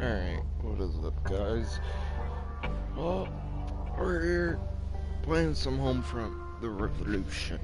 Alright, what is up, guys? Well, we're here playing some Homefront, the Revolution.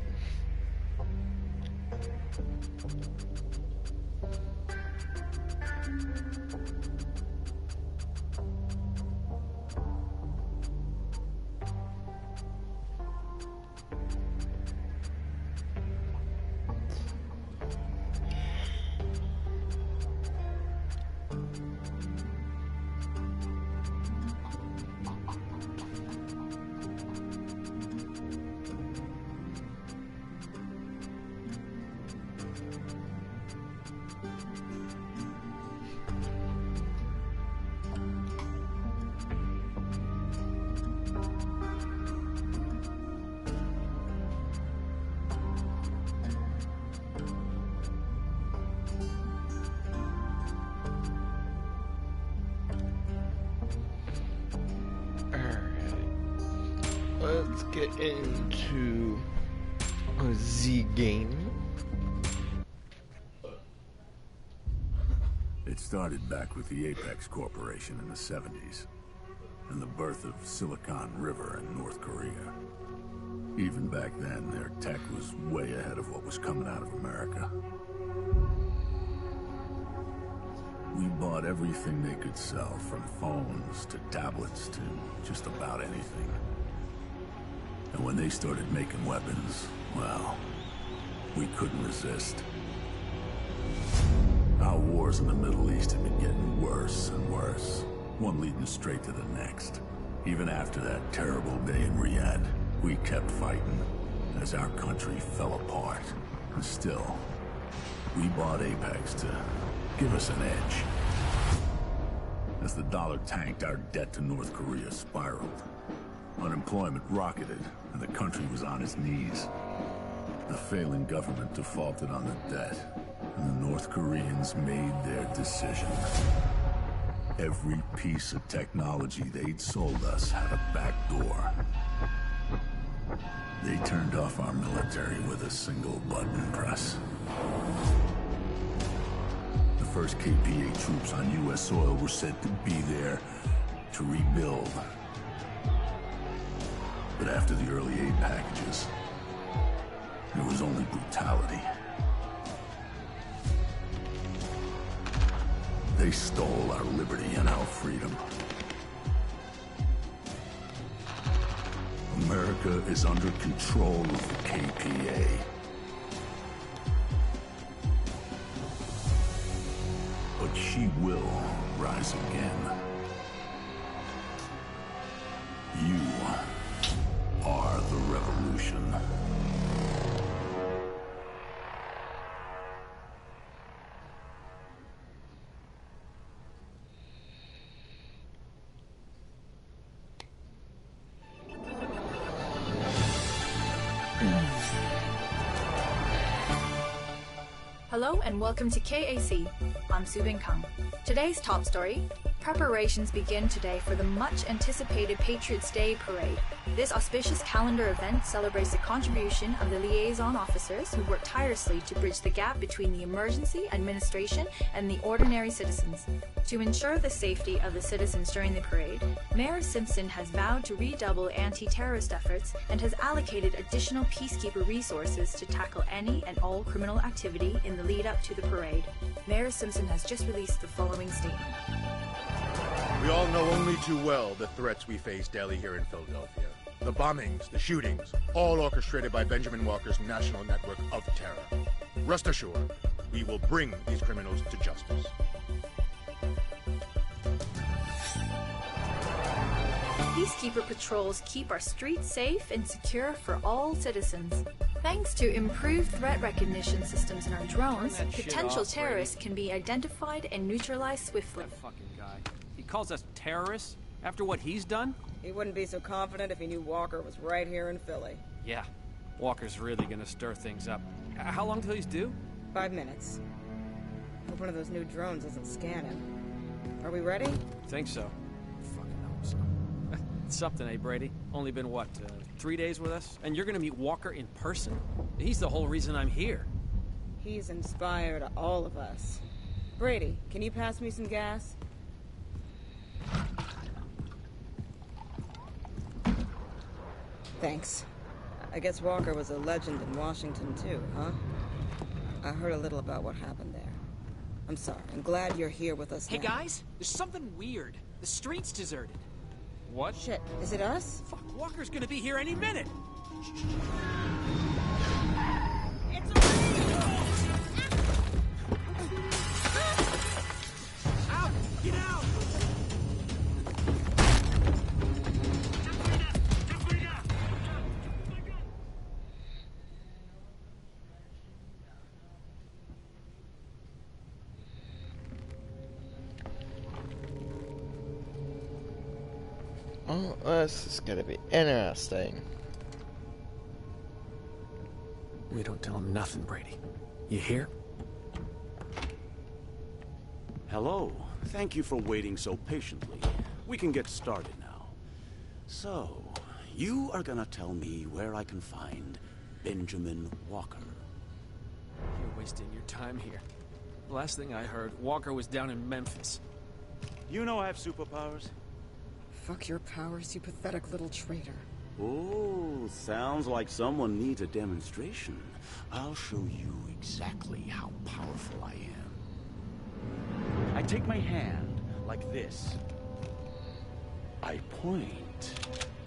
Let's get into a Z game. It started back with the Apex Corporation in the 70s, and the birth of Silicon River in North Korea. Even back then, their tech was way ahead of what was coming out of America. We bought everything they could sell, from phones to tablets to just about anything. And when they started making weapons, well, we couldn't resist. Our wars in the Middle East had been getting worse and worse, one leading straight to the next. Even after that terrible day in Riyadh, we kept fighting as our country fell apart. And still, we bought Apex to give us an edge. As the dollar tanked, our debt to North Korea spiraled. Unemployment rocketed, and the country was on its knees. The failing government defaulted on the debt, and the North Koreans made their decision. Every piece of technology they'd sold us had a back door. They turned off our military with a single button press. The first KPA troops on U.S. soil were said to be there to rebuild. But after the early aid packages, there was only brutality. They stole our liberty and our freedom. America is under control of the KPA. But she will rise again. You are the revolution. Hello and welcome to KAC. I'm Subin Kang. Today's top story. Preparations begin today for the much-anticipated Patriots' Day Parade. This auspicious calendar event celebrates the contribution of the liaison officers who work tirelessly to bridge the gap between the emergency administration and the ordinary citizens. To ensure the safety of the citizens during the parade, Mayor Simpson has vowed to redouble anti-terrorist efforts and has allocated additional peacekeeper resources to tackle any and all criminal activity in the lead-up to the parade. Mayor Simpson has just released the following statement. We all know only too well the threats we face daily here in Philadelphia. The bombings, the shootings, all orchestrated by Benjamin Walker's national network of terror. Rest assured, we will bring these criminals to justice. Peacekeeper patrols keep our streets safe and secure for all citizens. Thanks to improved threat recognition systems in our drones, potential terrorists can be identified and neutralized swiftly. That fucking guy. He calls us terrorists after what he's done? He wouldn't be so confident if he knew Walker was right here in Philly. Yeah. Walker's really gonna stir things up. How long till he's due? 5 minutes. Hope one of those new drones isn't scanning. Are we ready? Think so. Fucking hope so. Something, eh, Brady? Only been, what, 3 days with us? And you're gonna meet Walker in person? He's the whole reason I'm here. He's inspired all of us. Brady, can you pass me some gas? Thanks. I guess Walker was a legend in Washington too, huh? I heard a little about what happened there. I'm sorry. I'm glad you're here with us Hey now. guys, there's something weird. The street's deserted. What? Shit, is it us? Fuck, Walker's gonna be here any minute. Out! Get out! Oh, this is gonna be interesting. We don't tell him nothing, Brady. You hear? Hello. Thank you for waiting so patiently. We can get started now. So, you are gonna tell me where I can find Benjamin Walker. You're wasting your time here. Last thing I heard, Walker was down in Memphis. You know I have superpowers. Fuck your powers, you pathetic little traitor. Oh, sounds like someone needs a demonstration. I'll show you exactly how powerful I am. I take my hand like this. I point.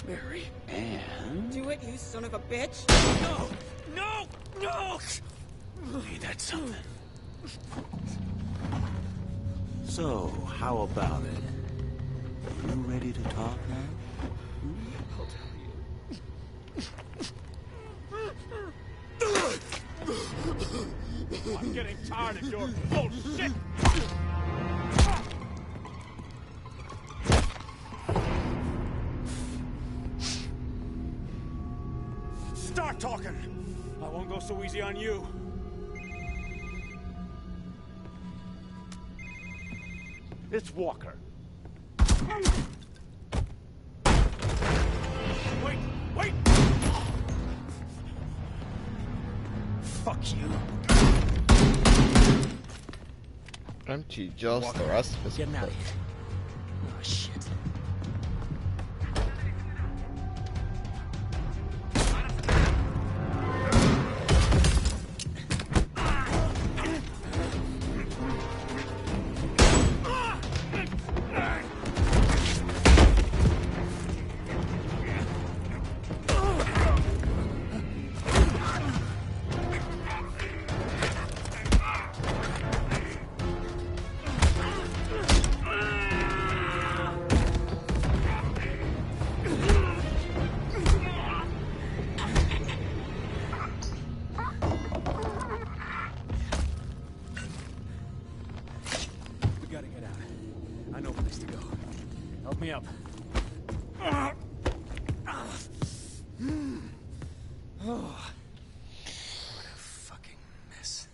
Mary. And... Do it, you son of a bitch! No! No! No! Ain't that something? So, how about it? You ready to talk now? I'm getting tired of your bullshit! Start talking! I won't go so easy on you. It's Walker. Wait! Wait! Fuck you. Aren't you jealous of the rest of us? Getting out of here. Oh, shit. Me up. Oh, what a fucking mess.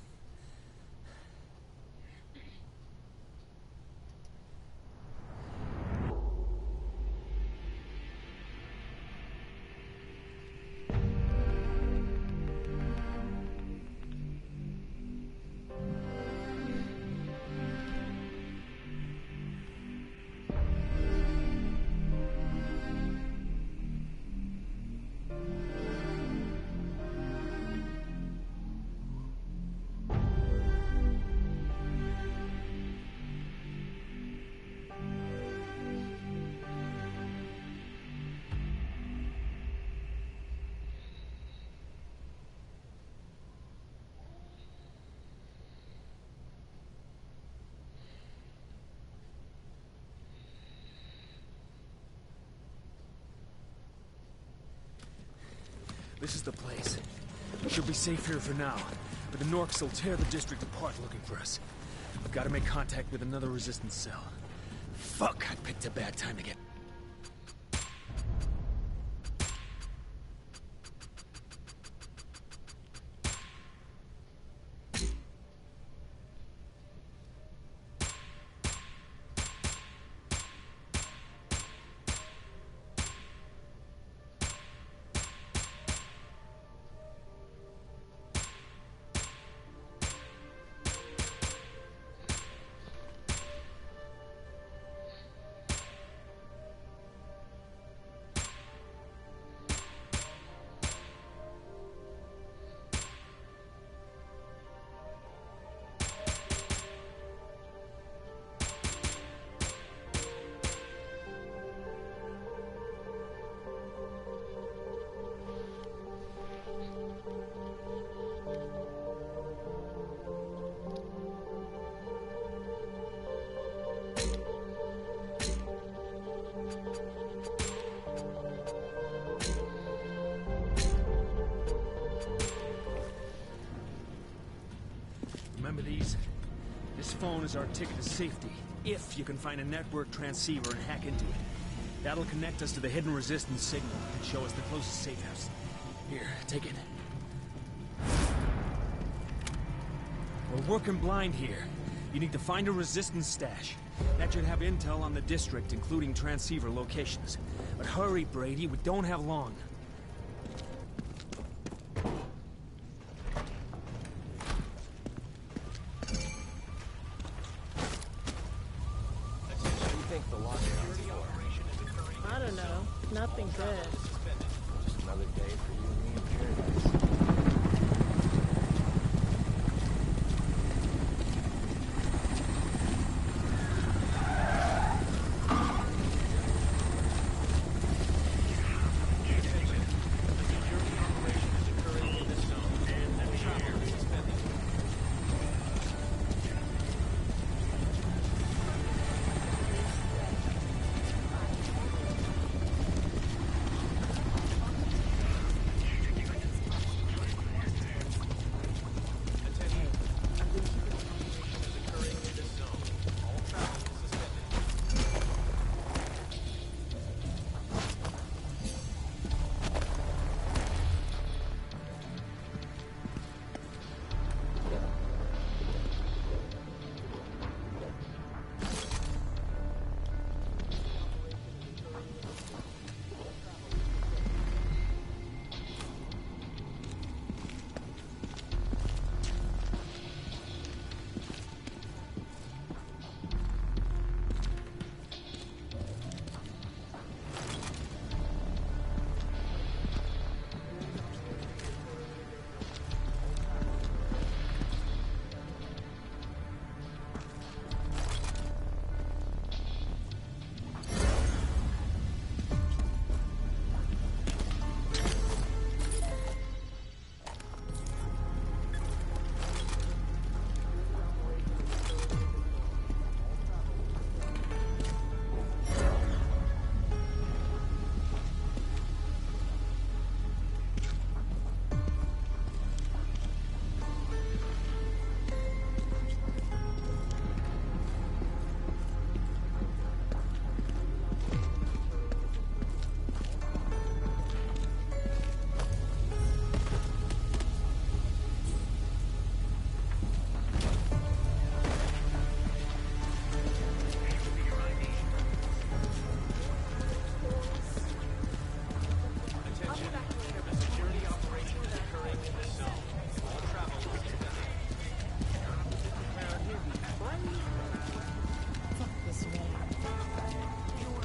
This is the place. We should be safe here for now, but the Norks will tear the district apart looking for us. We've got to make contact with another resistance cell. Fuck, I picked a bad time to get... phone is our ticket to safety, if you can find a network transceiver and hack into it. That'll connect us to the hidden resistance signal and show us the closest safe house. Here, take it. We're working blind here. You need to find a resistance stash. That should have intel on the district, including transceiver locations. But hurry, Brady, we don't have long. I don't know. Nothing good. Just another day for you and me in paradise.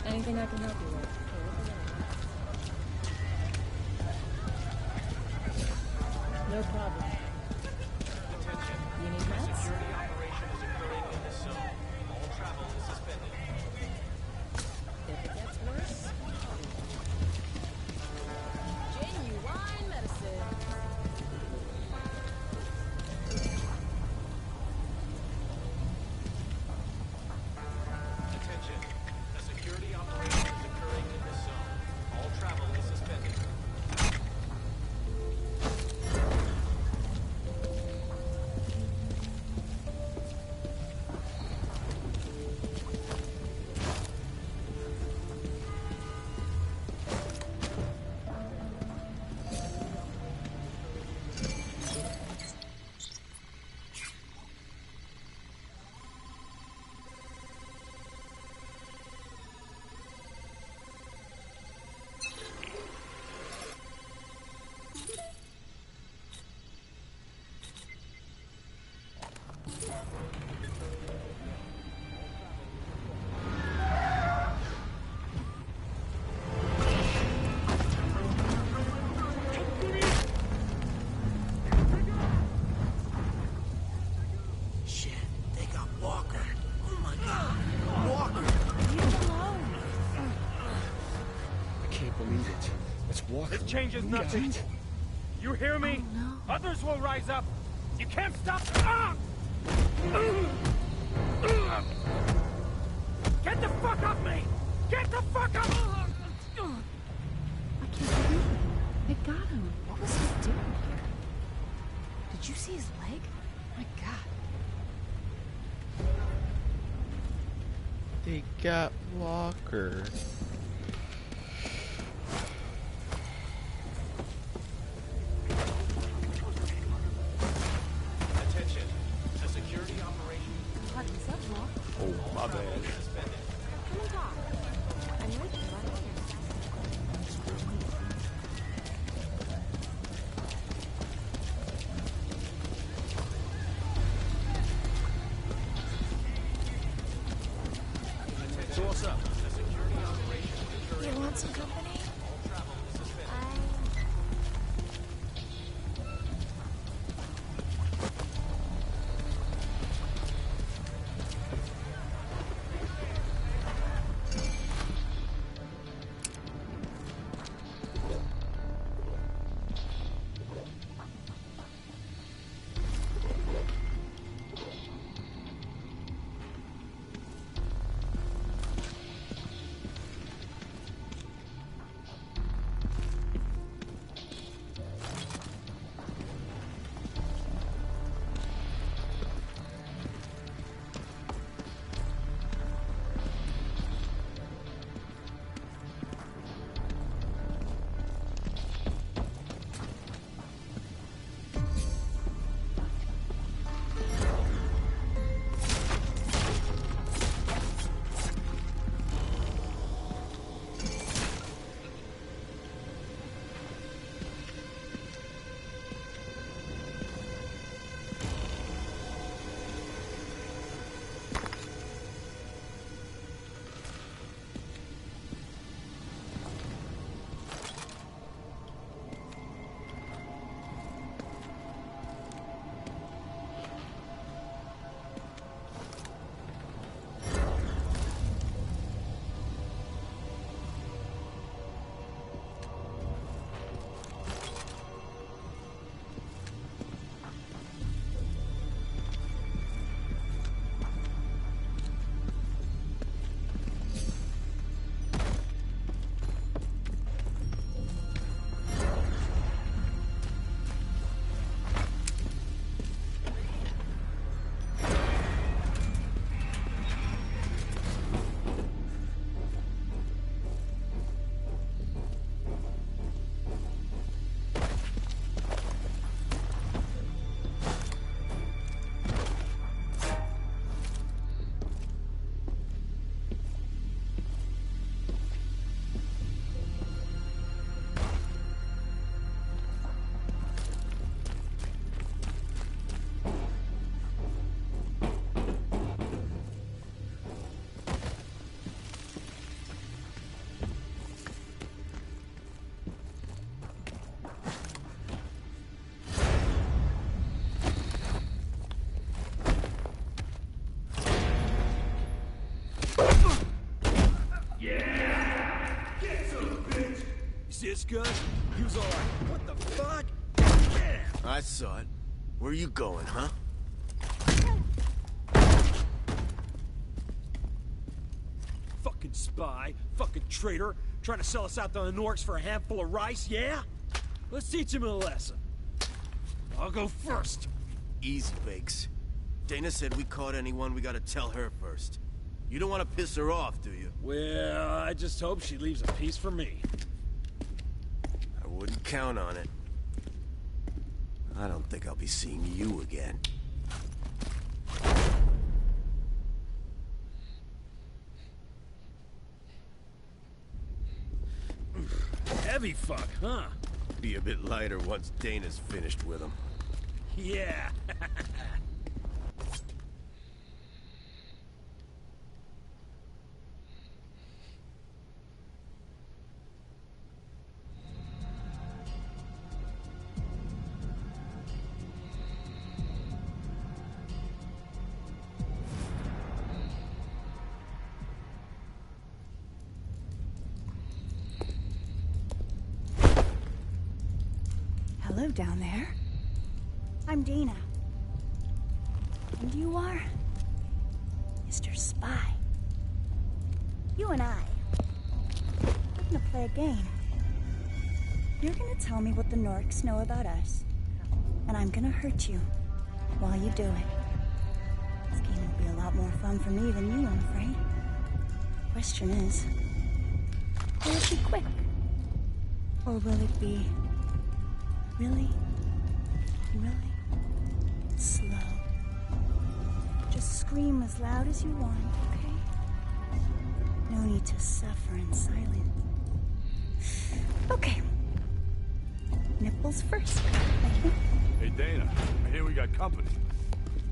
Anything I can help you with? No problem. You need meds? If it gets worse, genuine medicine. Walker. This changes nothing. You hear me? Oh, no. Others will rise up. You can't stop. Get the fuck off me! Get the fuck up! I can't believe it. They got him. What was he doing here? Did you see his leg? My God. They got Walker. Attention. A security operation. What's up, Walk? Oh, my bad. Come and talk. I'm with you right here. So what's up? You want some company? This good? He was alright. What the fuck? I saw it. Where you going, huh? Fucking spy. Fucking traitor. Trying to sell us out to the Norks for a handful of rice, yeah? Let's teach him a lesson. I'll go first. Easy, Bakes. Dana said we caught anyone, we gotta tell her first. You don't want to piss her off, do you? Well, I just hope she leaves a piece for me. I wouldn't count on it. I don't think I'll be seeing you again. Heavy fuck, huh? Be a bit lighter once Dana's finished with him. Yeah. Hello down there. I'm Dana. And you are? Mr. Spy. You and I. We're gonna play a game. You're gonna tell me what the Norks know about us. And I'm gonna hurt you while you do it. This game will be a lot more fun for me than you, I'm afraid. question is, will it be quick? Or will it be really, really slow? Just scream as loud as you want, okay? No need to suffer in silence. Okay. Nipples first, I think. Hey, Dana. I hear we got company.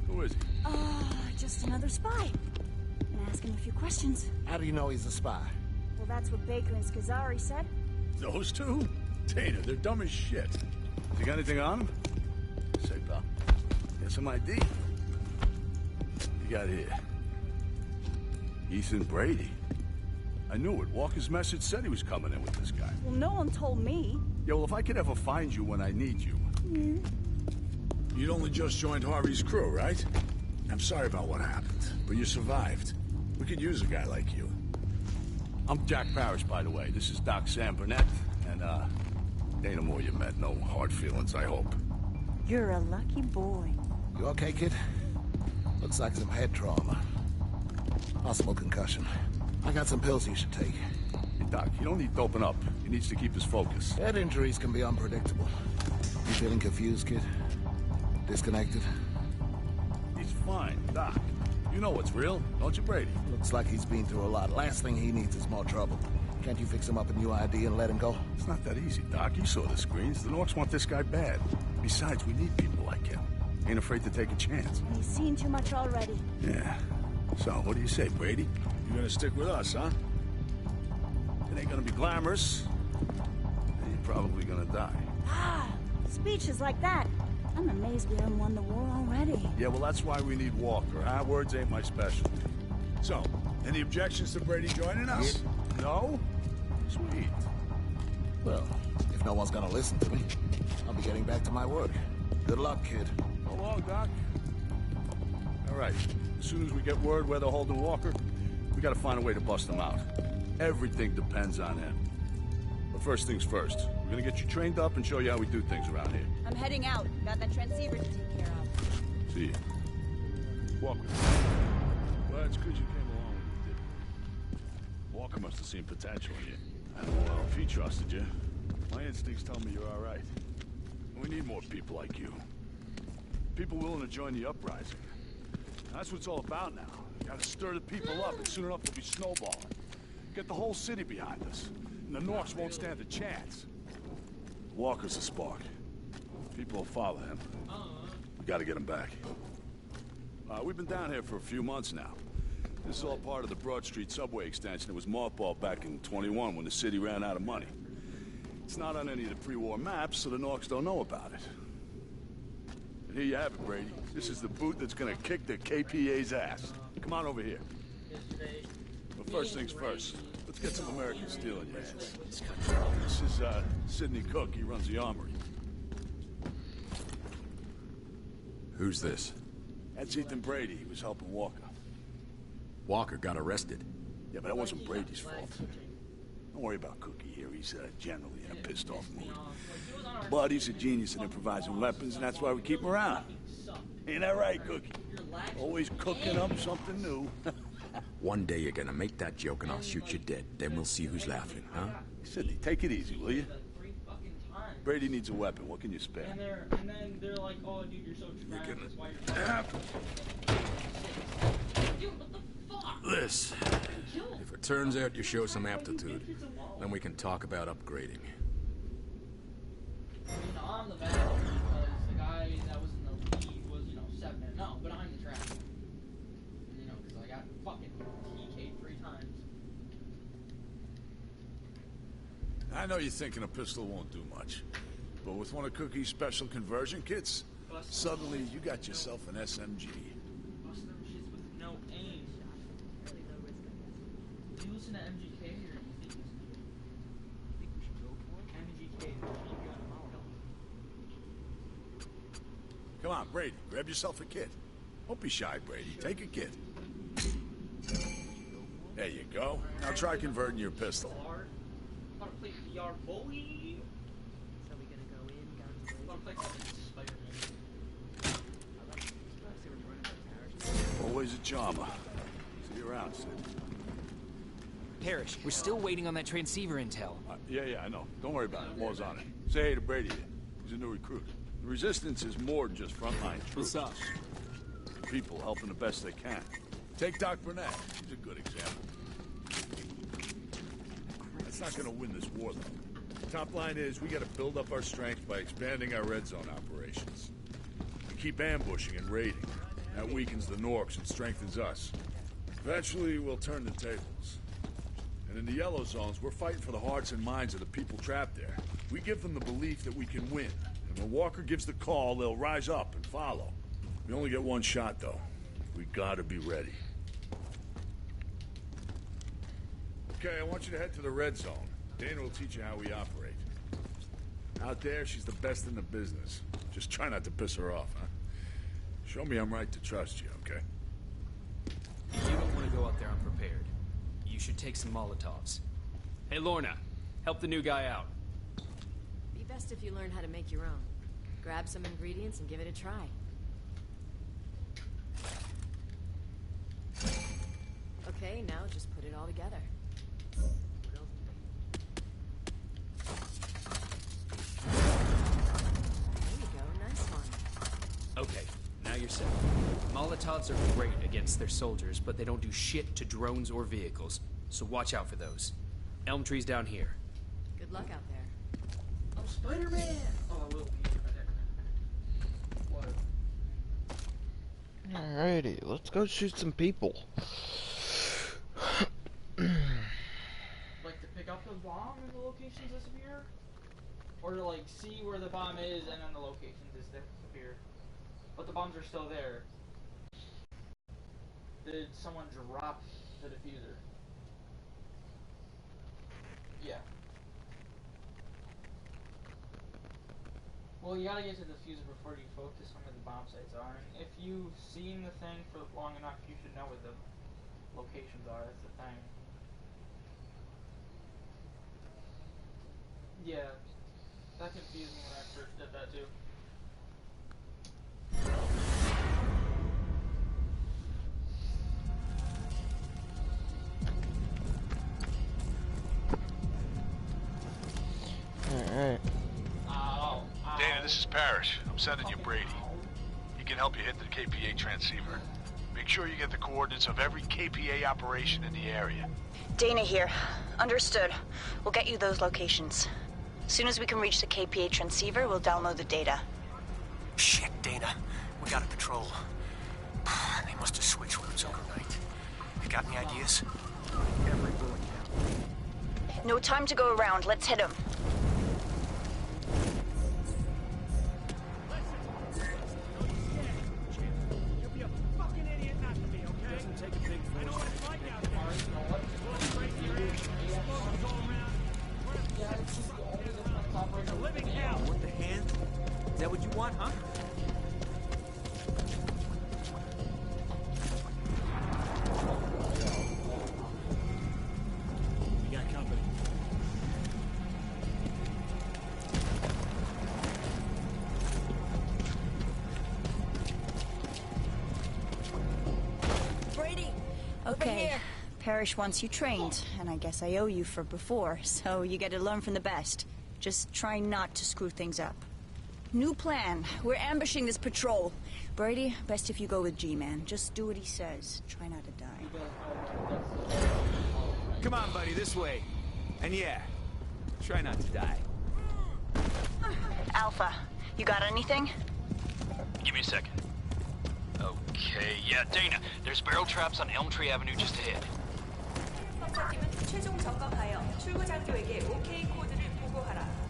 Who is he? Just another spy. Gonna ask him a few questions. How do you know he's a spy? Well, that's what Baker and Scazzari said. Those two? Dana, they're dumb as shit. Has he got anything on him? Say, pal. Got some ID? You got here. Ethan Brady. I knew it. Walker's message said he was coming in with this guy. Well, no one told me. Yeah, well, if I could ever find you when I need you. You'd only just joined Harvey's crew, right? I'm sorry about what happened, but you survived. We could use a guy like you. I'm Jack Parrish, by the way. This is Doc Sam Burnett, and, Dana Moore you met. No hard feelings, I hope. You're a lucky boy. You okay, kid? Looks like some head trauma. Possible concussion. I got some pills you should take. Hey, Doc, you don't need to open up. He needs to keep his focus. Head injuries can be unpredictable. You feeling confused, kid? Disconnected? He's fine, Doc. You know what's real, don't you, Brady? Looks like he's been through a lot. Last thing he needs is more trouble. Can't you fix him up a new ID and let him go? It's not that easy, Doc. You saw the screens. The Norks want this guy bad. Besides, we need people like him. Ain't afraid to take a chance. He's seen too much already. Yeah. So, what do you say, Brady? You gonna stick with us, huh? It ain't gonna be glamorous. And you're probably gonna die. Speeches like that. I'm amazed we haven't won the war already. Yeah, well, that's why we need Walker. Huh? Words ain't my specialty. So, any objections to Brady joining us? No? Sweet. Well, if no one's gonna listen to me, I'll be getting back to my work. Good luck, kid. So long, Doc. All right. As soon as we get word where they're holding Walker, we gotta find a way to bust him out. Everything depends on him. But first things first, we're gonna get you trained up and show you how we do things around here. I'm heading out. Got that transceiver to take care of. See you. Walker. Well, it's good you came along when you did. Walker must have seen potential in you. I don't know if he trusted you. My instincts tell me you're all right. We need more people like you. People willing to join the uprising. That's what it's all about now. You gotta stir the people up, and soon enough they'll be snowballing. Get the whole city behind us, and the Norks won't stand a chance. Walker's a spark. People will follow him. We gotta get him back. We've been down here for a few months now. This is all part of the Broad Street subway extension that was mothballed back in 21 when the city ran out of money. It's not on any of the pre-war maps, so the Norks don't know about it. And here you have it, Brady. This is the boot that's gonna kick the KPA's ass. Come on over here. But first things first, let's get some American steel in your hands. This is, Sidney Cook. He runs the armory. Who's this? That's Ethan Brady. He was helping Walker. Walker got arrested. Yeah, but that wasn't Brady's fault. Don't worry about Cookie here. He's generally in a pissed-off mood. But he's a genius at improvising weapons, and that's why we keep him around. Ain't that right, Cookie? Always cooking up something new. One day you're gonna make that joke and I'll shoot you dead. Then we'll see who's laughing, huh? Sidney, take it easy, will you? Brady needs a weapon. What can you spare? And then they're like, oh, dude, you're so trash. That's why you're... Dude, what the fuck? This. If it turns out you show some aptitude, then we can talk about upgrading. I'm the bad because the guy that was in the lead was, 7-0, but I'm the trash. Because I got fucking TK'd 3 times. I know you're thinking a pistol won't do much, but with one of Cookie's special conversion kits, suddenly you got yourself an SMG. Bust them shits with no aim. Do you listen to MGK or do you think we should go for it? MGK, Come on, Brady, grab yourself a kit. Don't be shy, Brady. Take a kit. There you go. Now try converting your pistol. I'm gonna play VR bully. So we gonna go in, guns. I'm gonna play Spider-Man. Always a charmer. See you around, Sid. Parrish, we're still waiting on that transceiver intel. Yeah, I know. Don't worry about it. Moore's on it. Say hey to Brady. He's a new recruit. The Resistance is more than just frontline troops. What's up? People helping the best they can. Take Doc Burnett. He's a good example. That's not gonna win this war, though. Top line is, we gotta build up our strength by expanding our red zone operations. We keep ambushing and raiding. That weakens the Norks and strengthens us. Eventually, we'll turn the tables. And in the yellow zones, we're fighting for the hearts and minds of the people trapped there. We give them the belief that we can win. And when Walker gives the call, they'll rise up and follow. We only get one shot, though. We gotta be ready. Okay, I want you to head to the red zone. Dana will teach you how we operate. Out there, she's the best in the business. Just try not to piss her off, huh? Show me I'm right to trust you, okay? You don't want to go out there unprepared. You should take some Molotovs. Hey, Lorna, help the new guy out. Be best if you learn how to make your own. Grab some ingredients and give it a try. Okay, now just put it all together. There you go, nice one. Okay, now you're set. Molotovs are great against their soldiers, but they don't do shit to drones or vehicles. So watch out for those. Elm tree's down here. Good luck out there. I'm Spider-Man! Oh, I will be. What? Alrighty, let's go shoot some people. Like to pick up the bomb and the locations disappear? Or to like see where the bomb is and then the locations disappear. But the bombs are still there. Did someone drop the diffuser? Yeah. Well, you gotta get to the diffuser before you focus on where the bomb sites are. And if you've seen the thing for long enough, you should know where the locations are. That's the thing. Yeah. That confused me when I first did that too. Alright. Dana, this is Parrish. I'm sending you Brady. He can help you hit the KPA transceiver. Make sure you get the coordinates of every KPA operation in the area. Dana here. Understood. We'll get you those locations. As soon as we can reach the KPA transceiver, we'll download the data. Shit, Dana. We got a patrol. They must have switched routes overnight. You got any ideas? Every bullet count. No time to go around. Let's hit them. What the hand? Is that what you want, huh? We got company. Brady! Okay. Parrish wants you trained, and I guess I owe you for before, so you get to learn from the best. Just try not to screw things up. New plan. We're ambushing this patrol. Brady, best if you go with G-Man. Just do what he says. Try not to die. Come on, buddy, this way. And yeah, try not to die. Alpha, you got anything? Give me a second. Okay, yeah, Dana, there's barrel traps on Elm Tree Avenue just ahead. 탐사팀은 최종 점검하여 출구 장교에게 OK 코드를 보고하라.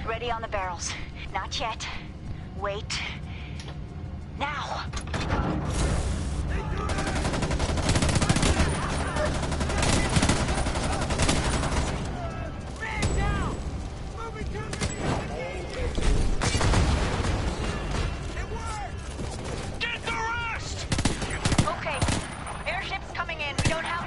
Ready on the barrels. Not yet. Wait. Now! Get the rest! Okay. Airships coming in. We don't have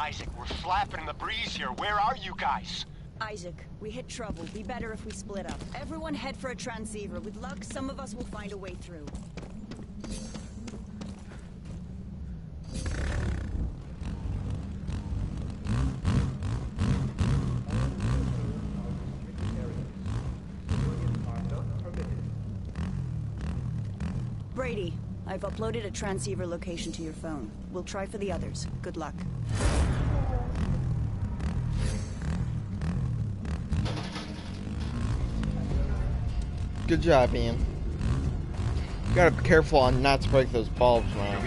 Isaac, we're flapping in the breeze here. Where are you guys? Isaac, we hit trouble. Be better if we split up. Everyone head for a transceiver. With luck, some of us will find a way through. Brady, I've uploaded a transceiver location to your phone. We'll try for the others. Good luck. Good job, Ian. You gotta be careful on not to break those bulbs, man.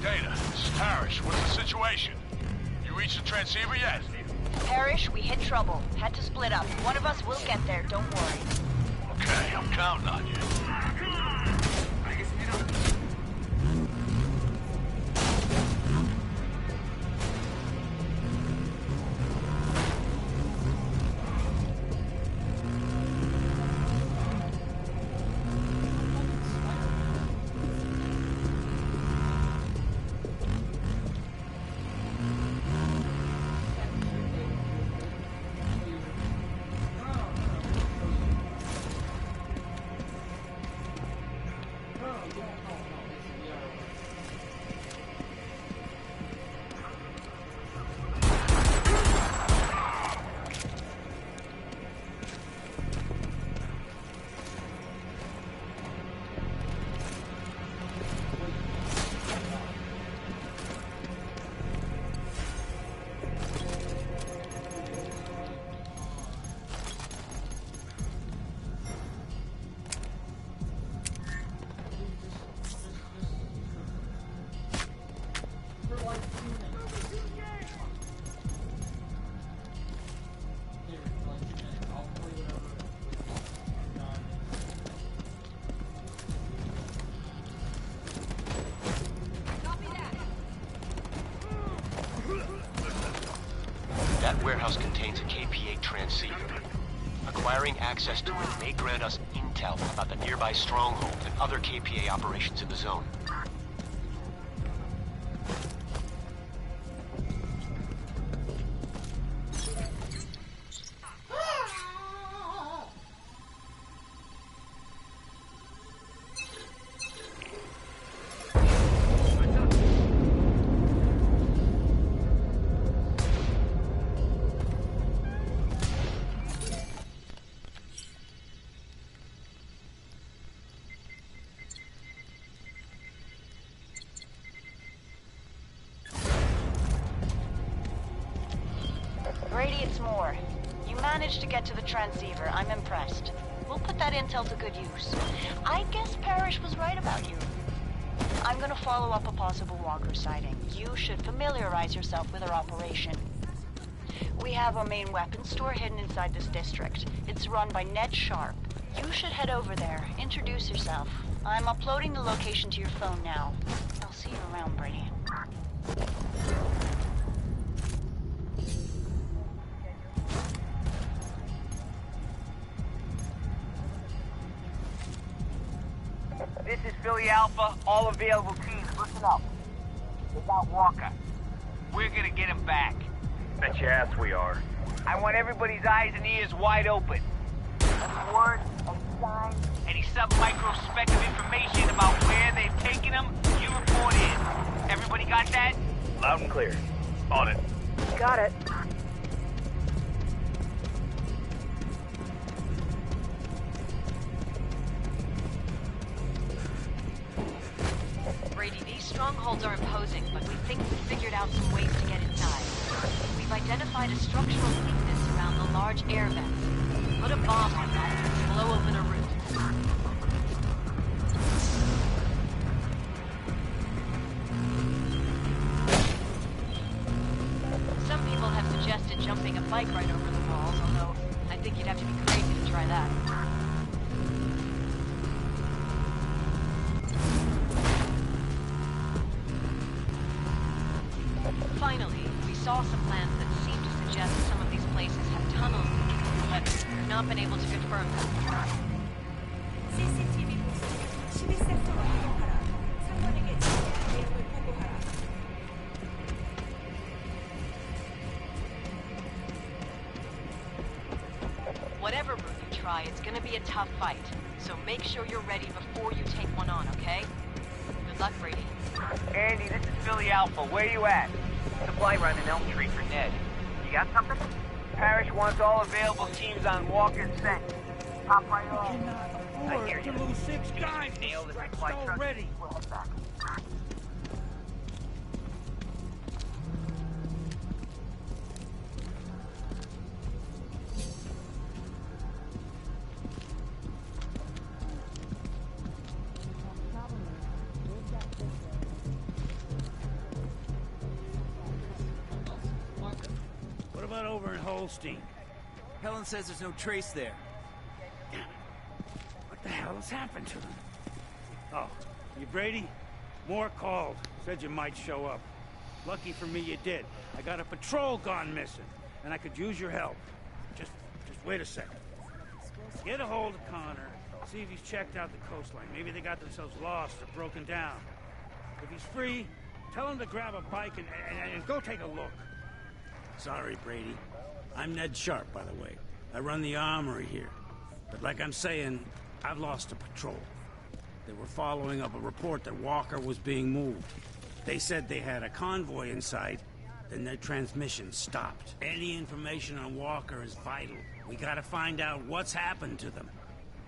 Dana, this is Parrish. What's the situation? You reached the transceiver yet? Parrish, we hit trouble. Had to split up. One of us will get there, don't worry. Okay, I'm counting on you. That warehouse contains a KPA transceiver. Acquiring access to it may grant us intel about the nearby stronghold and other KPA operations in the zone. Brady, it's more. You managed to get to the transceiver. I'm impressed. We'll put that intel to good use. I guess Parrish was right about you. I'm gonna follow up a possible Walker sighting. You should familiarize yourself with our operation. We have a main weapons store hidden inside this district. It's run by Ned Sharp. You should head over there. Introduce yourself. I'm uploading the location to your phone now. I'll see you around, Brady. This is Philly Alpha. All available teams, listen up. We got Walker. We're gonna get him back. Bet your ass we are. I want everybody's eyes and ears wide open. Any word, any sign, any sub-micro-spec of information about where they've taken him, you report in. Everybody got that? Loud and clear. On it. Got it. Brady, these strongholds are imposing, but we think we've figured out some ways to get inside. We've identified a structural weakness around the large air vents. Put a bomb on that and blow open a route. Some people have suggested jumping a bike right over the walls, although I think you'd have to be crazy to try that. Finally, we saw some not been able to confirm that. CCTV 보수 11섹터로 이동하라. 상관에게 자세한 내용을 보고하라. Whatever route you try, it's gonna be a tough fight. So make sure you're ready before you take one on, okay? Good luck, Brady. Andy, this is Philly Alpha. Where you at? Supply run in Elm Tree for Ned. You got something? Parish wants all available teams on Walker's scent. Top priority. I hear you. Lose 6 guys Nailed it. Supply truck. already. We'll head back. What about over in Holstein? Helen says there's no trace there. Damn it. What the hell has happened to them? Oh, you Brady? Moore called. Said you might show up. Lucky for me you did. I got a patrol gone missing, and I could use your help. Just wait a second. Get a hold of Connor. See if he's checked out the coastline. Maybe they got themselves lost or broken down. If he's free, tell him to grab a bike and go take a look. Sorry, Brady. I'm Ned Sharp, by the way. I run the armory here. But like I'm saying, I've lost a patrol. They were following up a report that Walker was being moved. They said they had a convoy in sight, then their transmission stopped. Any information on Walker is vital. We gotta find out what's happened to them.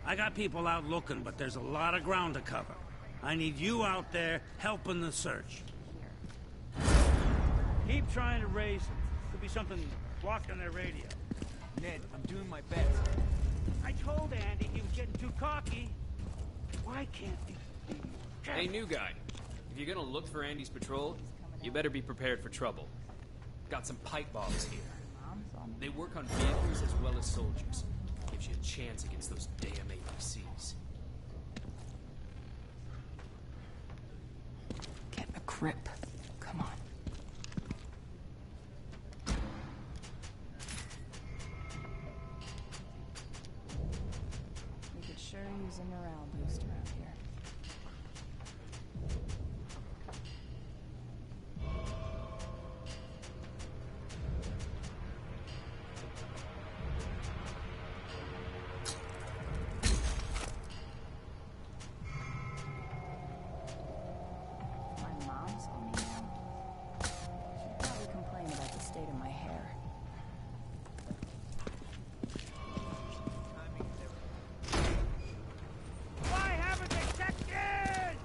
I got people out looking, but there's a lot of ground to cover. I need you out there helping the search. Keep trying to raise them. Could be something blocked on their radio. Ned, I'm doing my best. I told Andy he was getting too cocky. Why can't he be more careful? Hey, new guy. If you're gonna look for Andy's patrol, you better be prepared for trouble. Got some pipe bombs here. They work on vehicles as well as soldiers. Gives you a chance against those damn APCs. Get a grip. Come on. We could sure use a morale boost around here. My mom saw me now. She'd probably complain about the state of my hair. Why haven't they checked in?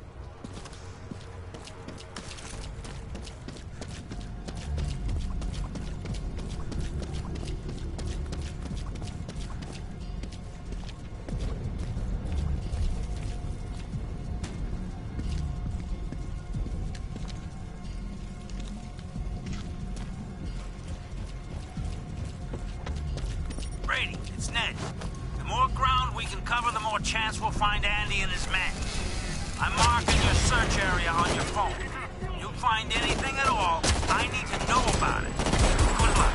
Brady, it's Ned. The more ground we can cover, the more chance we'll find Andy and his men. I'm marking your search area on your phone. You find anything at all, I need to know about it. Good luck.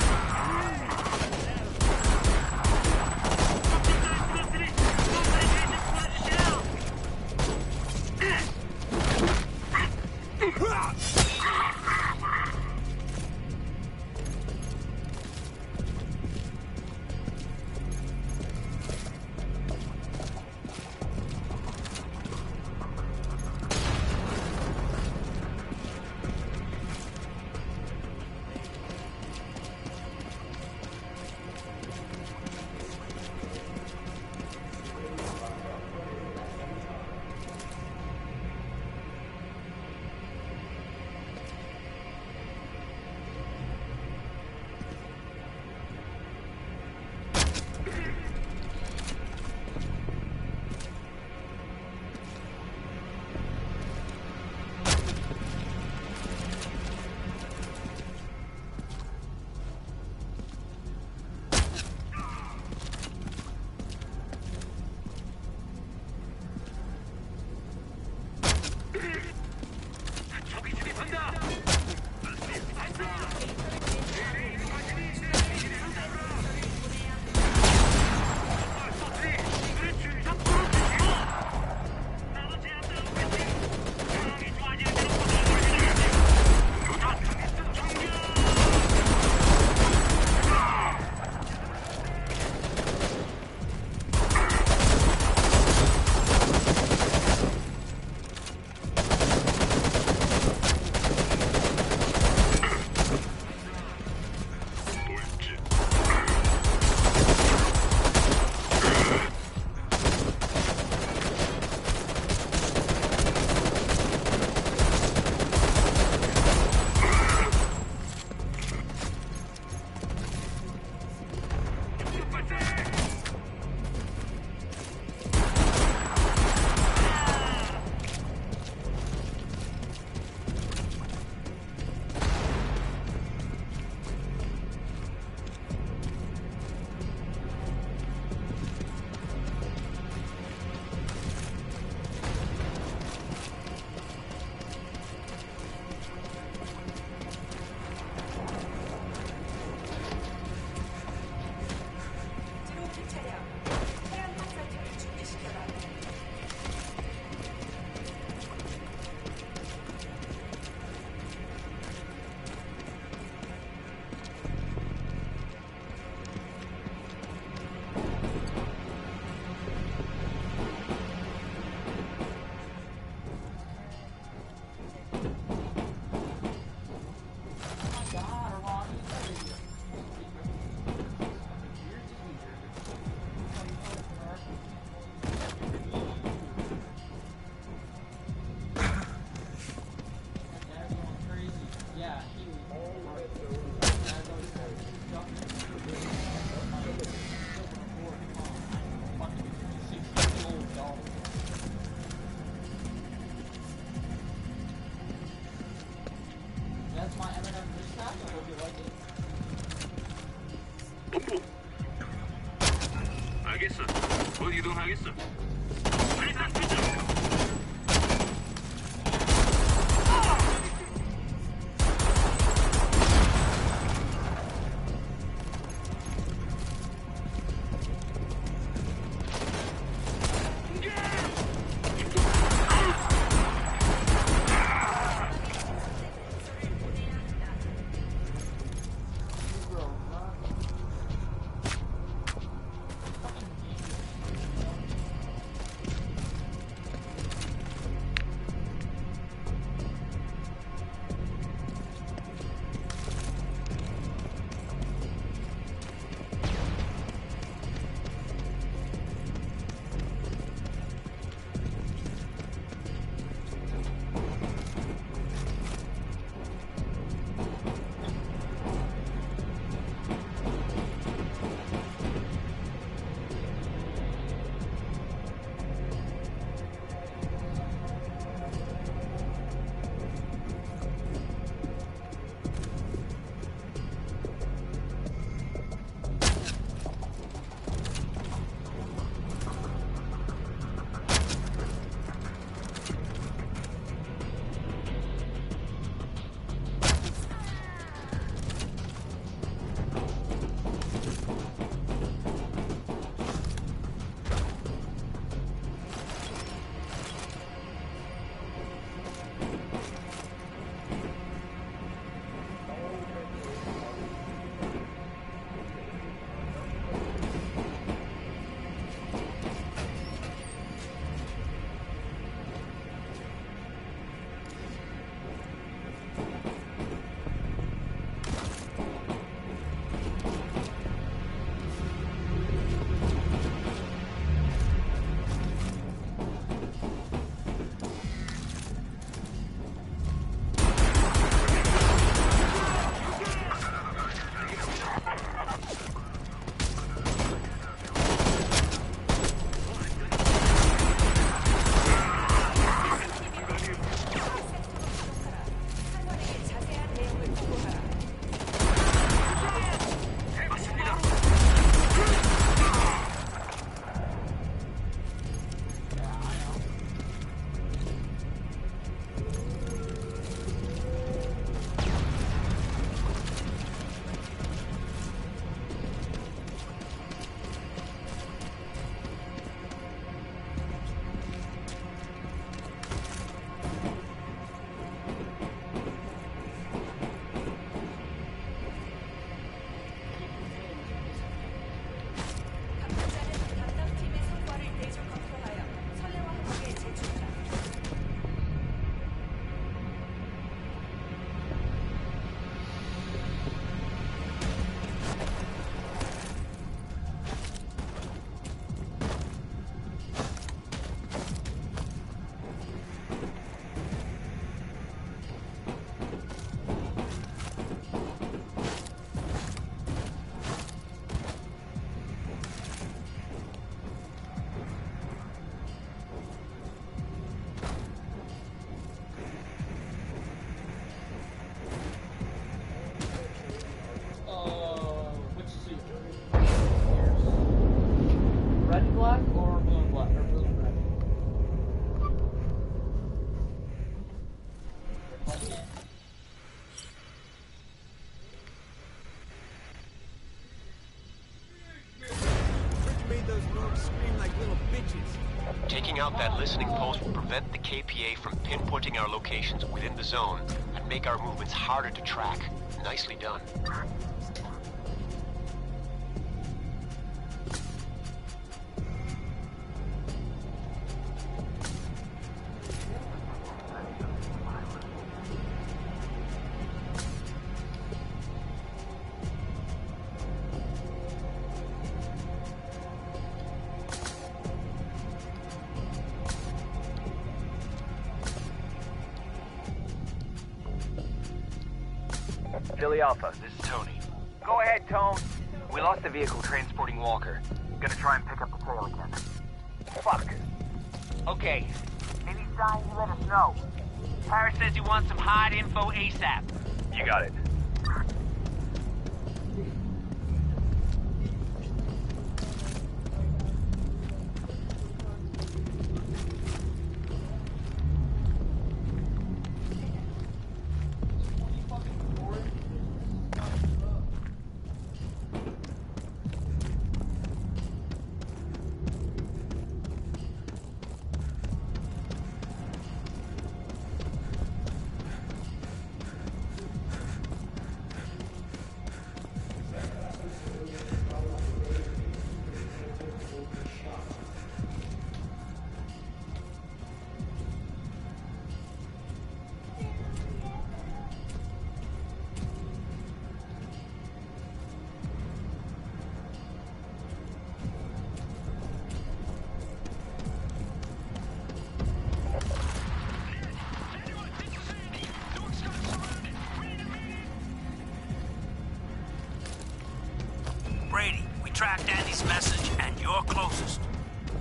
알겠어. 곧 이동하겠어. 발사 투정. Taking out that listening post will prevent the KPA from pinpointing our locations within the zone and make our movements harder to track. Nicely done. Philly Alpha, this is Tony. Go ahead, Tone. We lost the vehicle transporting Walker. Gonna try and pick up the trail again. Fuck. Okay. Any sign, you let us know. Paris says he wants some hard info ASAP. You got it.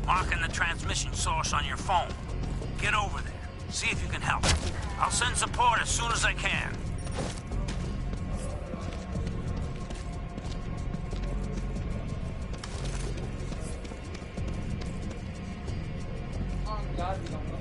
marking the transmission source on your phone. Get over there. See if you can help. I'll send support as soon as I can. Oh God, we don't know.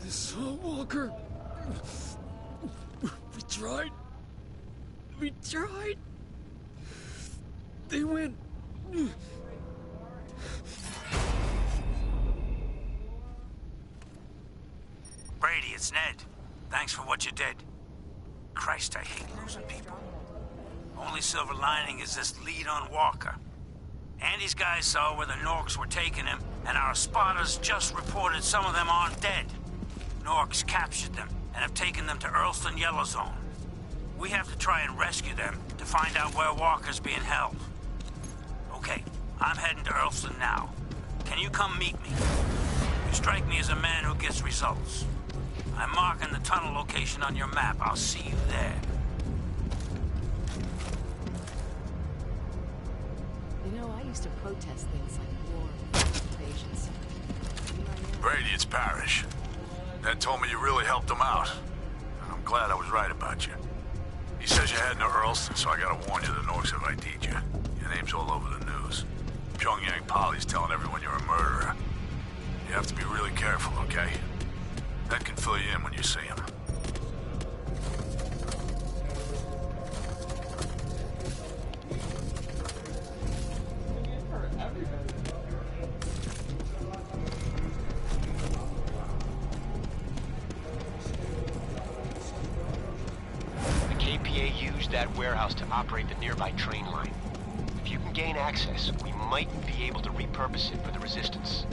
This Walker. We tried. They went. Brady, it's Ned. Thanks for what you did. Christ, I hate losing people. Only silver lining is this lead on Walker. Andy's guys saw where the Norks were taking him, and our spotters just reported some of them aren't dead. Norks captured them and have taken them to Earlston Yellow Zone. We have to try and rescue them to find out where Walker's being held. Okay, I'm heading to Earlston now. Can you come meet me? You strike me as a man who gets results. I'm marking the tunnel location on your map. I'll see you there. You know, I used to protest things like war and invasions. Brady, it's Parrish. Ned told me you really helped him out. I'm glad I was right about you. He says you're heading to Earlston, so I gotta warn you the Norks have ID'd you. Your name's all over the news. Pyongyang Polly's telling everyone you're a murderer. You have to be really careful, okay? Ned can fill you in when you see him. The KPA used that warehouse to operate the nearby train line. If you can gain access, we might be able to repurpose it for the Resistance.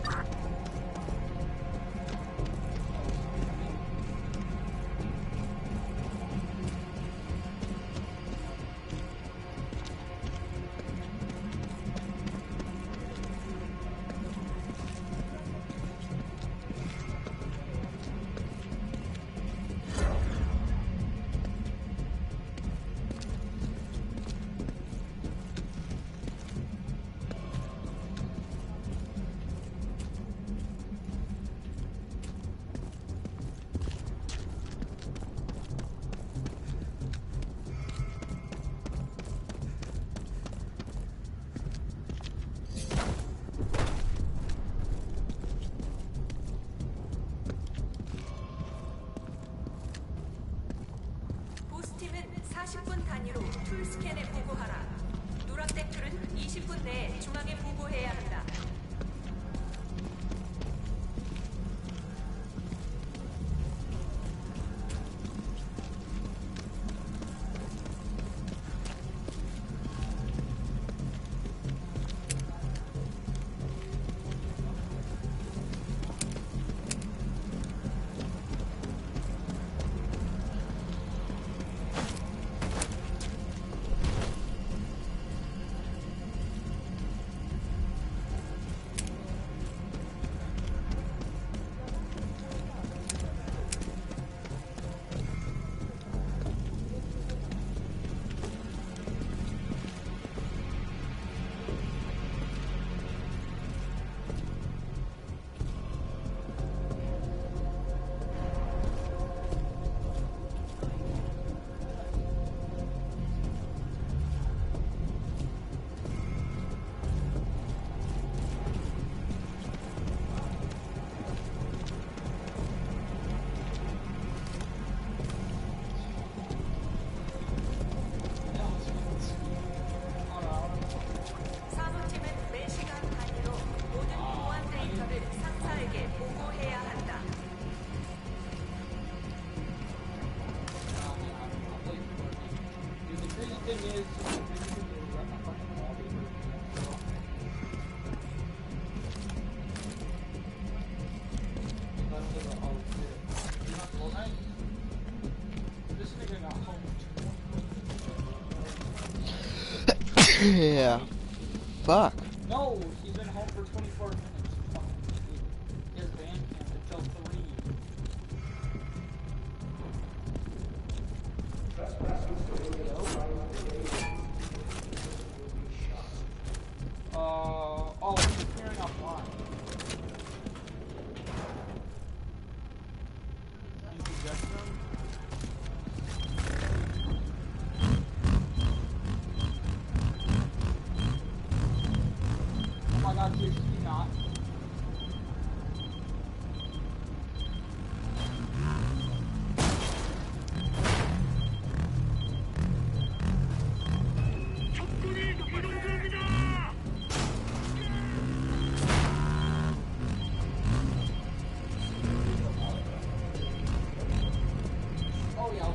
보스팀은 40분 단위로 툴 스캔에 보고하라. 노란색 툴은 20분 내에 중앙에 보고해야 한다. 사무팀은 매시간 단위로 모든 보안 데이터를 상사에게 보고해야 한다. Yeah. Fuck. No, he's been home for 24 minutes. He has band camp until 3. Oh, he's appearing offline. You suggest him? Oh my god, is he not? Oh yeah.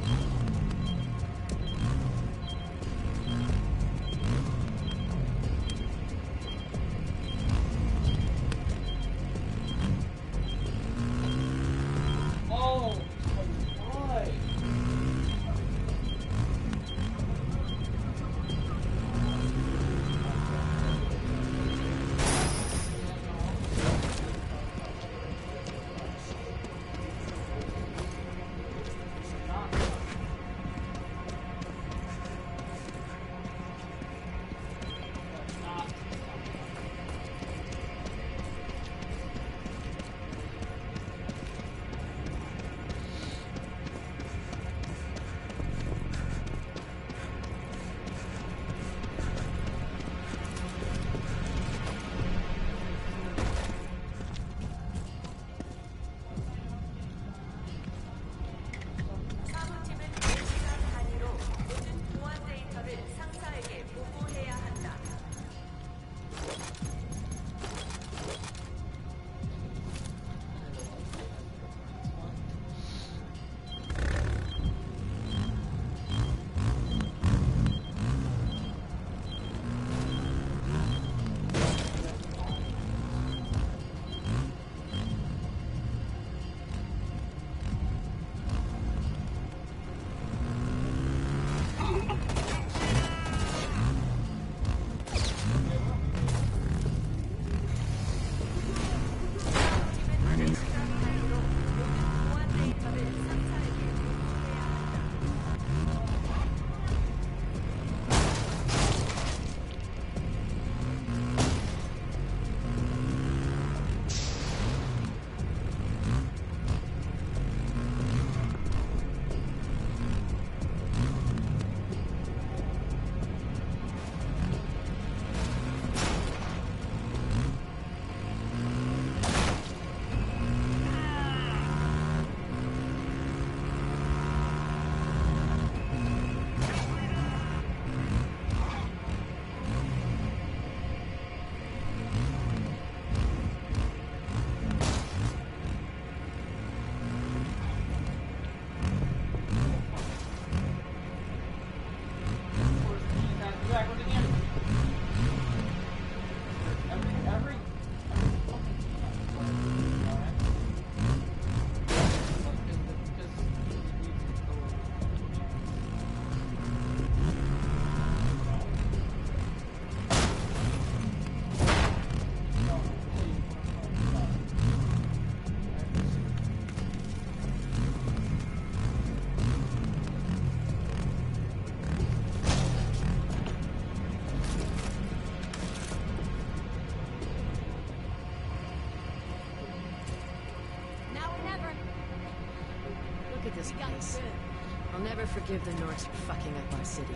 I'll never forgive the Norks for fucking up our city.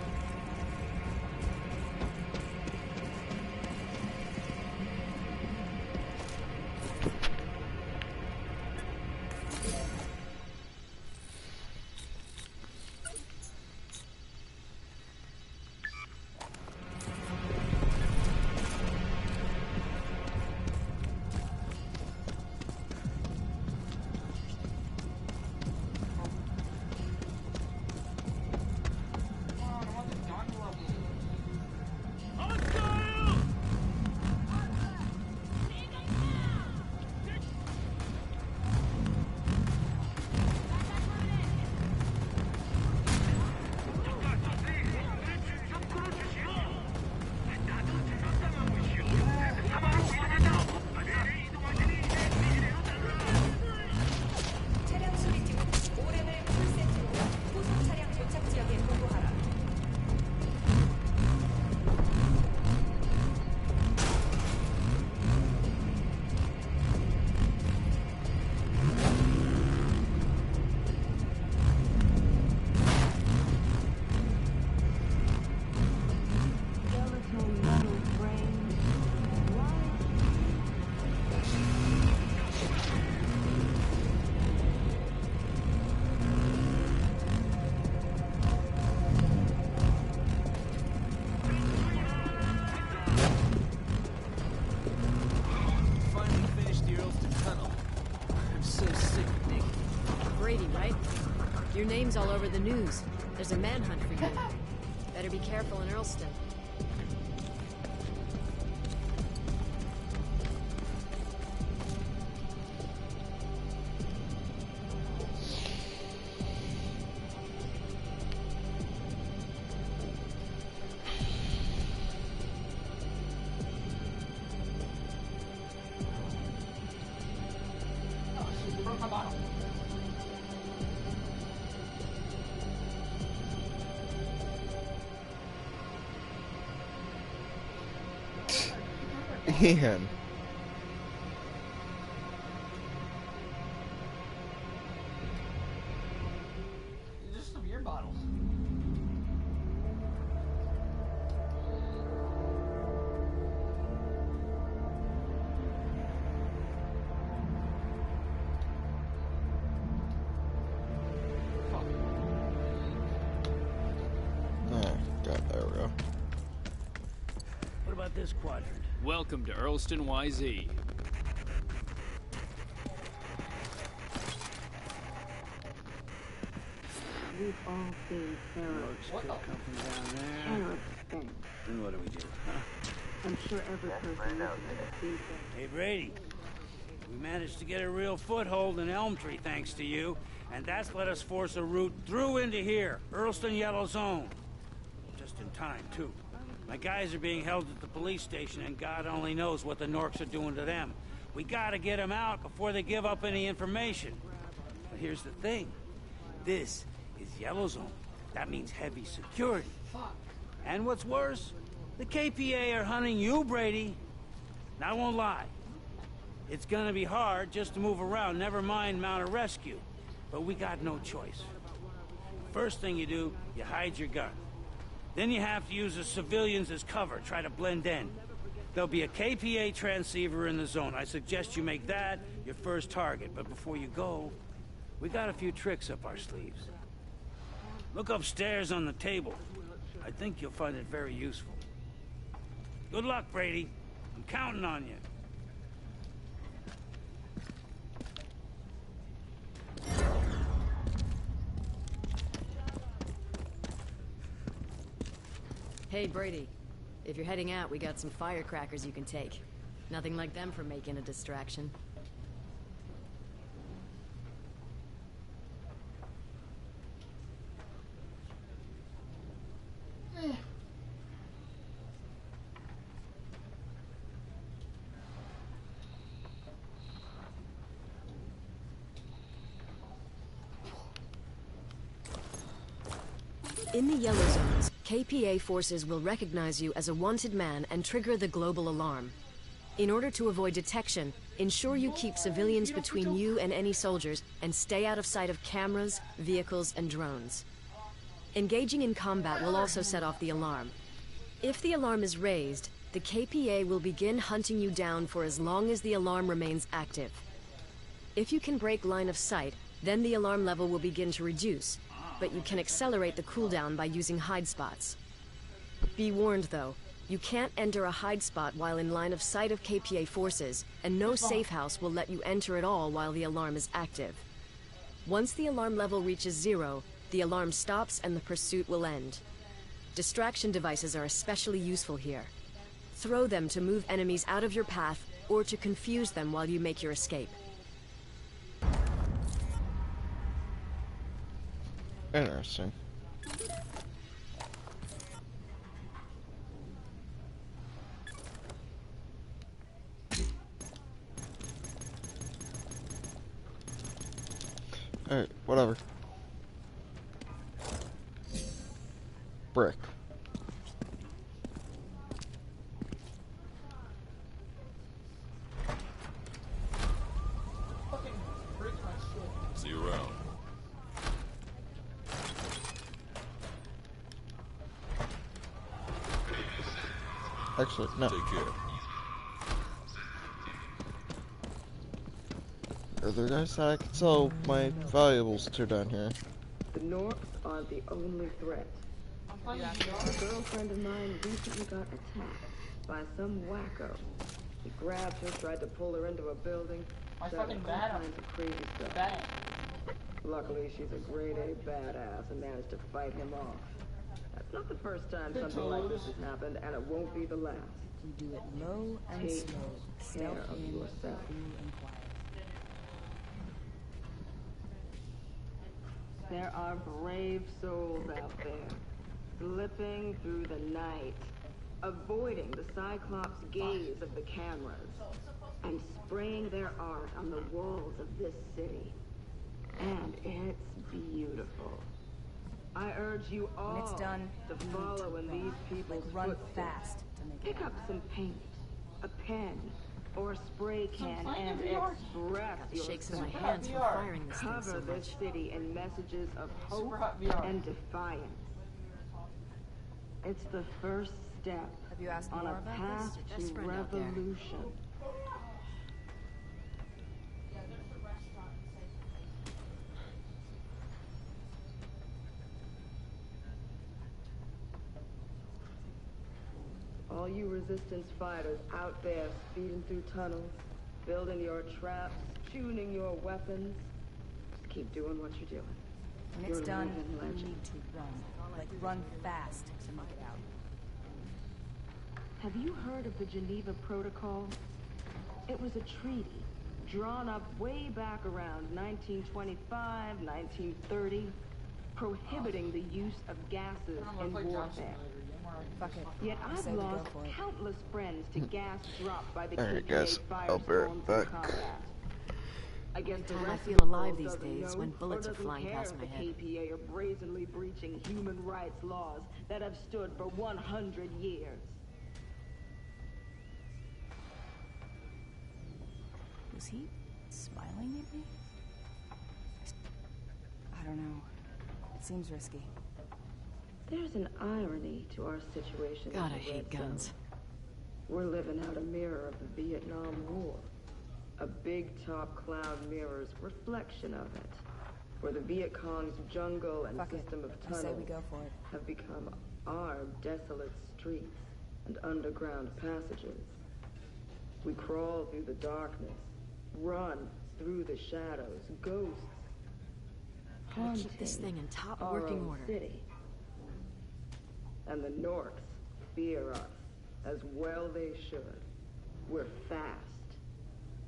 차량 수리 중 오렌을 풀세트로 후속 차량 도착 지역에 보고하라. Finally finished the Earlston Tunnel. I'm so sick of digging. Brady, right? Your name's all over the news. There's a manhunt for you. Better be careful in Earlston. Ian. Just a beer bottle. Oh, God, there we go. What about this quadrant? Welcome to Earlston, YZ. We've all seen terror. Looks could come from down there. Terror spent. Then what do we do, huh? I'm sure every person has seen Hey, Brady. We managed to get a real foothold in Elm Tree thanks to you, and that's let us force a route through into here, Earlston Yellow Zone. Just in time, too. My guys are being held at the police station, and God only knows what the Norks are doing to them. We gotta get them out before they give up any information. But here's the thing. This is Yellow Zone. That means heavy security. And what's worse, the KPA are hunting you, Brady. Now, I won't lie. It's gonna be hard just to move around, never mind mount a rescue. But we got no choice. First thing you do, you hide your gun. Then you have to use the civilians as cover, try to blend in. There'll be a KPA transceiver in the zone. I suggest you make that your first target. But before you go, we got a few tricks up our sleeves. Look upstairs on the table. I think you'll find it very useful. Good luck, Brady. I'm counting on you. Hey, Brady. If you're heading out, we got some firecrackers you can take. Nothing like them for making a distraction. In the yellow zones, KPA forces will recognize you as a wanted man and trigger the global alarm. In order to avoid detection, ensure you keep civilians between you and any soldiers and stay out of sight of cameras, vehicles, and drones. Engaging in combat will also set off the alarm. If the alarm is raised, the KPA will begin hunting you down for as long as the alarm remains active. If you can break line of sight, then the alarm level will begin to reduce, but you can accelerate the cooldown by using hide spots. Be warned though, you can't enter a hide spot while in line of sight of KPA forces, and no safe house will let you enter at all while the alarm is active. Once the alarm level reaches 0, the alarm stops and the pursuit will end. Distraction devices are especially useful here. Throw them to move enemies out of your path or to confuse them while you make your escape. Interesting. Alright, whatever. Brick. See you around. Actually, no. Take care. Other guys said I could sell my valuables to down here. The Norks aren't the only threat. A girlfriend of mine recently got attacked by some wacko. He grabbed her, tried to pull her into a building, said all kinds of crazy stuff. Luckily, she's a grade A badass and managed to fight him off. That's not the first time something like this has happened, and it won't be the last. You do it low and Take slow, care stealth of in, yourself. cool and quiet. There are brave souls out there, slipping through the night, avoiding the Cyclops' gaze of the cameras, and spraying their art on the walls of this city. And it's beautiful. I urge you all When it's done, to follow in these people's run footsteps. fast to make it Pick up some paint, a pen, or a spray can and express yourself. Shakes in my hands from firing this thing Cover so this much. city in messages of hope and defiance. It's the first step Have you asked on more a about path this? to Best friend out there. revolution. All you resistance fighters out there speeding through tunnels, building your traps, tuning your weapons, just keep doing what you're doing. When You're it's done, living you legend. need to run. Like, run fast to make it out. Have you heard of the Geneva Protocol? It was a treaty drawn up way back around 1925, 1930, prohibiting the use of gases in warfare. Fuck it. Yet I I've say we go lost for it. countless friends to gas dropped by the Alright, KKA guys, I'll be right firestorms in back. combat. I guess the I rest feel of the alive world these doesn't days know when or bullets are doesn't flying care past if my the head. KPA are brazenly breaching human rights laws that have stood for 100 years. Was he smiling at me? I don't know. It seems risky. There's an irony to our situation. God, in the I hate Red guns. Zone. We're living out a mirror of the Vietnam War. A big top cloud mirrors reflection of it, where the Viet Cong's jungle and system of I tunnels say we go for it. have become our desolate streets and underground passages. We crawl through the darkness, run through the shadows, ghosts, Gotta keep this thing in top our working own order. city. And the Norks fear us, as well they should. We're fast.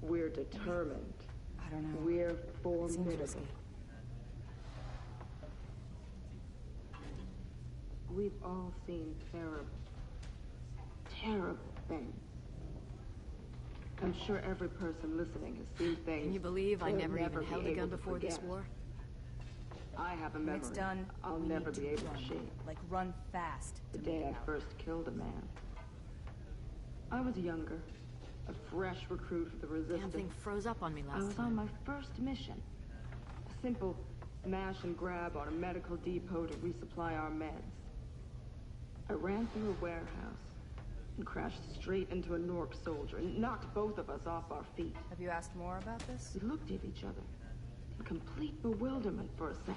We're determined. I don't know. We're It seems formidable. risky. We've all seen terrible, terrible things. I'm sure every person listening has seen things. Can you believe I they'll never even be held a able gun to before this forget. war? I have a When memory it's done, I'll we never need be able run. to shake. Like, run fast The to day make I it out. first killed a man. I was younger, a fresh recruit for the resistance. Damn thing froze up on me I last was time. on my first mission. A simple smash and grab on a medical depot to resupply our meds. I ran through a warehouse and crashed straight into a Nork soldier and knocked both of us off our feet. Have you asked more about this? We looked at each other in complete bewilderment for a second.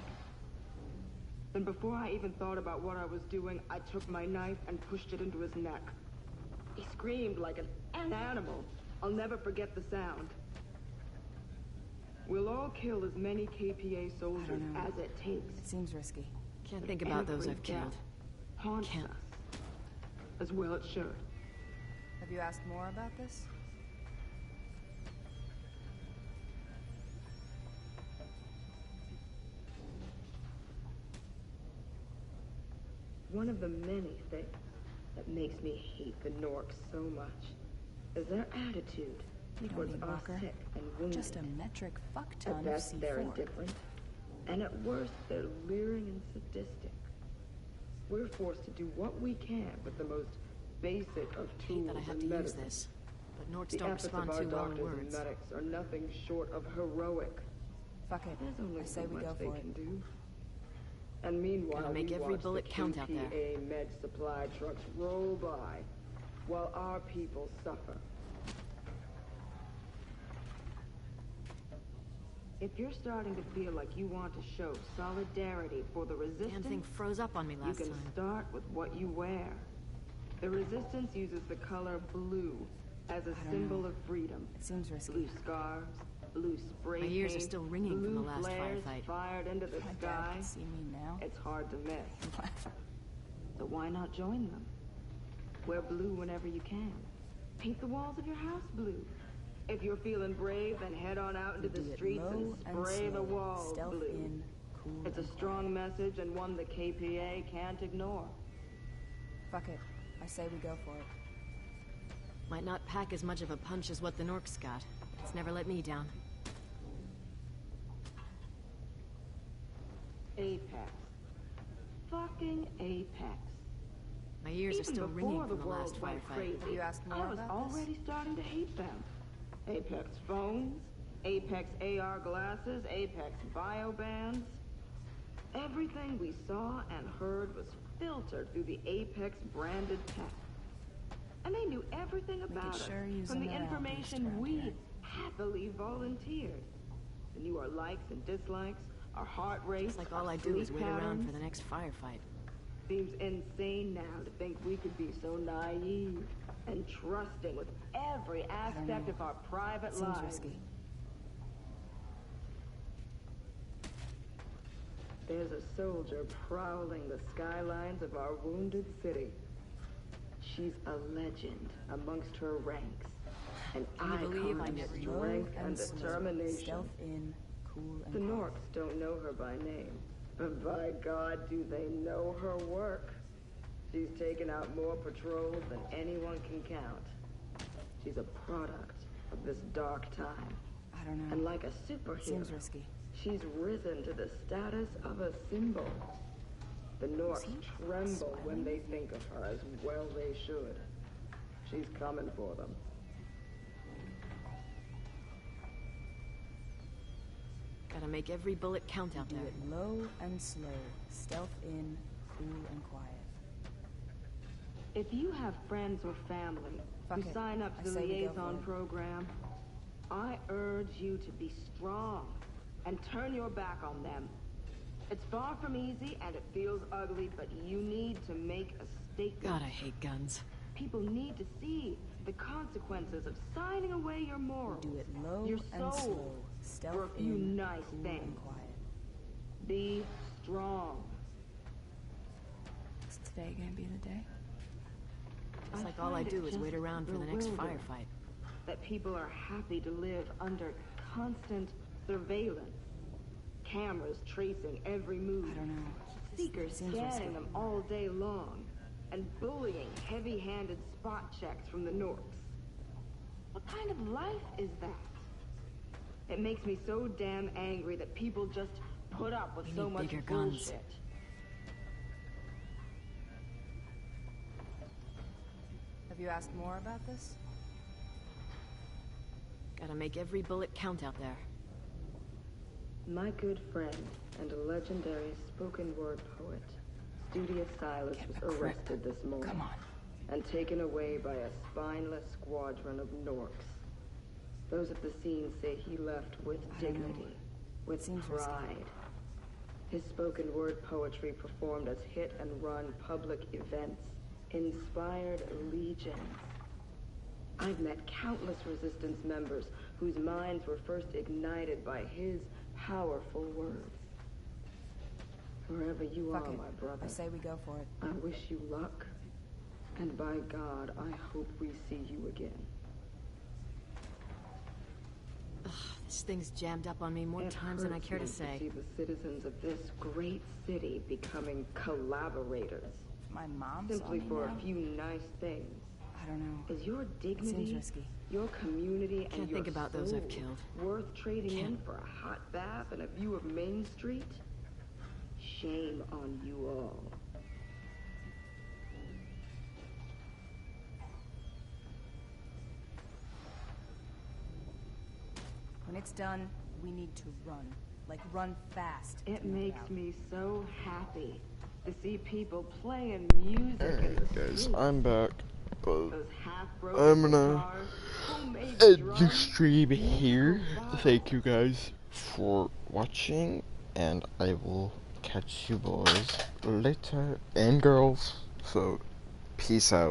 Then before I even thought about what I was doing, I took my knife and pushed it into his neck. He screamed like an animal. I'll never forget the sound. We'll all kill as many KPA soldiers as it takes. It seems risky. Can't think about those I've killed. Haunts us. As well it should. Have you asked more about this? One of the many things that makes me hate the Norks so much is their attitude towards our sick and wounded. Just a metric fuck ton At of best, C4. they're indifferent, and at worst, they're leering and sadistic. We're forced to do what we can with the most basic of tools that I have and to use medicine. this, but Norks The don't efforts respond of our too well in doctors and words. medics are nothing short of heroic. Fuck it. There's only I say so we much go they for it. can do. And meanwhile, Gotta make we every watch bullet the count out there. KPA med supply trucks roll by while our people suffer. If you're starting to feel like you want to show solidarity for the resistance, Damn thing froze up on me last you can time. start with what you wear. The resistance uses the color blue as a symbol of freedom. It seems risky. Blue scarves, blue spray My ears are paint, still ringing from blue the last flares firefight. fired into the My dad sky. can see me now. It's hard to miss. So why not join them? Wear blue whenever you can. Paint the walls of your house blue. If you're feeling brave, then head on out into the streets and spray the walls Stealth blue. in, cool It's a and strong message and one the KPA can't ignore. Fuck it. I say we go for it. Might not pack as much of a punch as what the Norks got. It's never let me down. Apex. Fucking Apex. My ears are Even still before ringing from the world last went firefight. crazy, Have you asked more I was about this? already starting to hate them. Apex phones, Apex AR glasses, Apex biobands. Everything we saw and heard was filtered through the Apex branded tech. And they knew everything about us sure use from the another information outpost around we here. happily volunteered. They knew our likes and dislikes, our heart rate, It's like all our I do is sleep wait around patterns. for the next firefight. Seems insane now to think we could be so naive and trusting with every aspect of our private Seems lives. risky. There's a soldier prowling the skylines of our wounded city. She's a legend amongst her ranks. An Can you believe I icon of never knew? strength and slow. determination. Stealth in, cool and The quiet. Norks don't know her by name, but by God, do they know her work. She's taken out more patrols than anyone can count. She's a product of this dark time. I don't know. And like a superhero, Seems risky. she's risen to the status of a symbol. The Norks tremble when they think of her, as well they should. She's coming for them. Gotta make every bullet count out Do there. it low and slow. Stealth in, cool and quiet. If you have friends or family who it. sign up I to the say we go liaison for it. program, I urge you to be strong and turn your back on them. It's far from easy and it feels ugly, but you need to make a statement. God, I hate guns. People need to see the consequences of signing away your morals, Do it low your and soul, slow. Stealth for a few in, nice cool things. and quiet. Be strong. Is today gonna be the day? It's I like all I find it do is just wait around for the next bewildering firefight. that people are happy to live under constant surveillance. Cameras tracing every move. I don't know. Seekers Seems scanning risky. them all day long. And bullying heavy-handed spot checks from the Norks. What kind of life is that? It makes me so damn angry that people just put up with We so need much bigger guns. bullshit. Have you asked more about this? Gotta make every bullet count out there. My good friend and a legendary spoken word poet, Studious Silas, was arrested this morning and taken away by a spineless squadron of Norks. Those at the scene say he left with dignity, with pride. His spoken word poetry performed as hit-and-run public events inspired legions. I've met countless resistance members whose minds were first ignited by his powerful words. Wherever you are, my brother, I say we go for it. I wish you luck, and by God, I hope we see you again. This thing's jammed up on me more times than I care to say. See the citizens of this great city becoming collaborators. My mom simply saw me for now. a few nice things. I don't know. Is your dignity, Seems risky. your community, and Can't your think about those I've soul killed. worth trading in for a hot bath and a view of Main Street? Shame on you all. When it's done, we need to run. Like, run fast. It makes me so happy to see people playing music. Alright guys, I'm back. Those I'm gonna end the stream here. Thank you guys for watching, and I will catch you boys later, and girls. So, peace out.